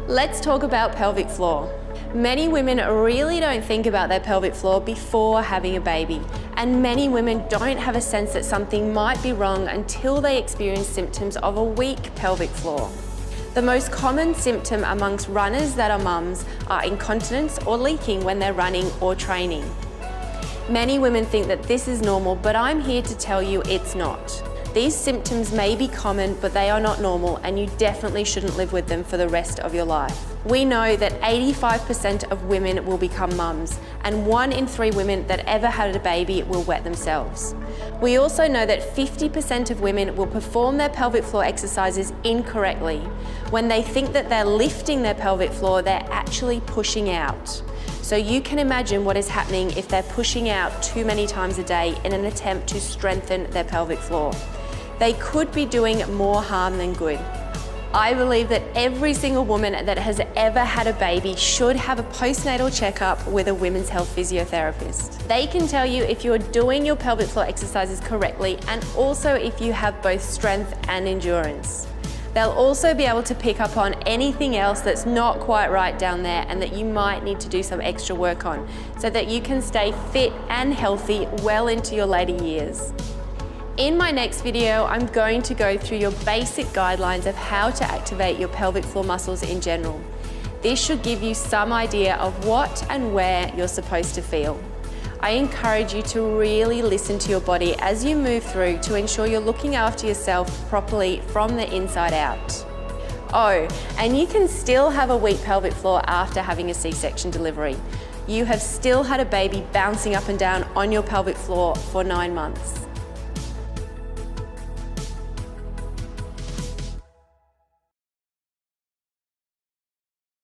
Let's talk about pelvic floor. Many women really don't think about their pelvic floor before having a baby, and many women don't have a sense that something might be wrong until they experience symptoms of a weak pelvic floor. The most common symptom amongst runners that are mums are incontinence or leaking when they're running or training. Many women think that this is normal, but I'm here to tell you it's not. These symptoms may be common, but they are not normal, and you definitely shouldn't live with them for the rest of your life. We know that 85% of women will become mums, and 1 in 3 women that ever had a baby will wet themselves. We also know that 50% of women will perform their pelvic floor exercises incorrectly. When they think that they're lifting their pelvic floor, they're actually pushing out. So you can imagine what is happening if they're pushing out too many times a day in an attempt to strengthen their pelvic floor. They could be doing more harm than good. I believe that every single woman that has ever had a baby should have a postnatal checkup with a women's health physiotherapist. They can tell you if you're doing your pelvic floor exercises correctly, and also if you have both strength and endurance. They'll also be able to pick up on anything else that's not quite right down there and that you might need to do some extra work on, so that you can stay fit and healthy well into your later years. In my next video, I'm going to go through your basic guidelines of how to activate your pelvic floor muscles in general. This should give you some idea of what and where you're supposed to feel. I encourage you to really listen to your body as you move through to ensure you're looking after yourself properly from the inside out. Oh, and you can still have a weak pelvic floor after having a C-section delivery. You have still had a baby bouncing up and down on your pelvic floor for 9 months.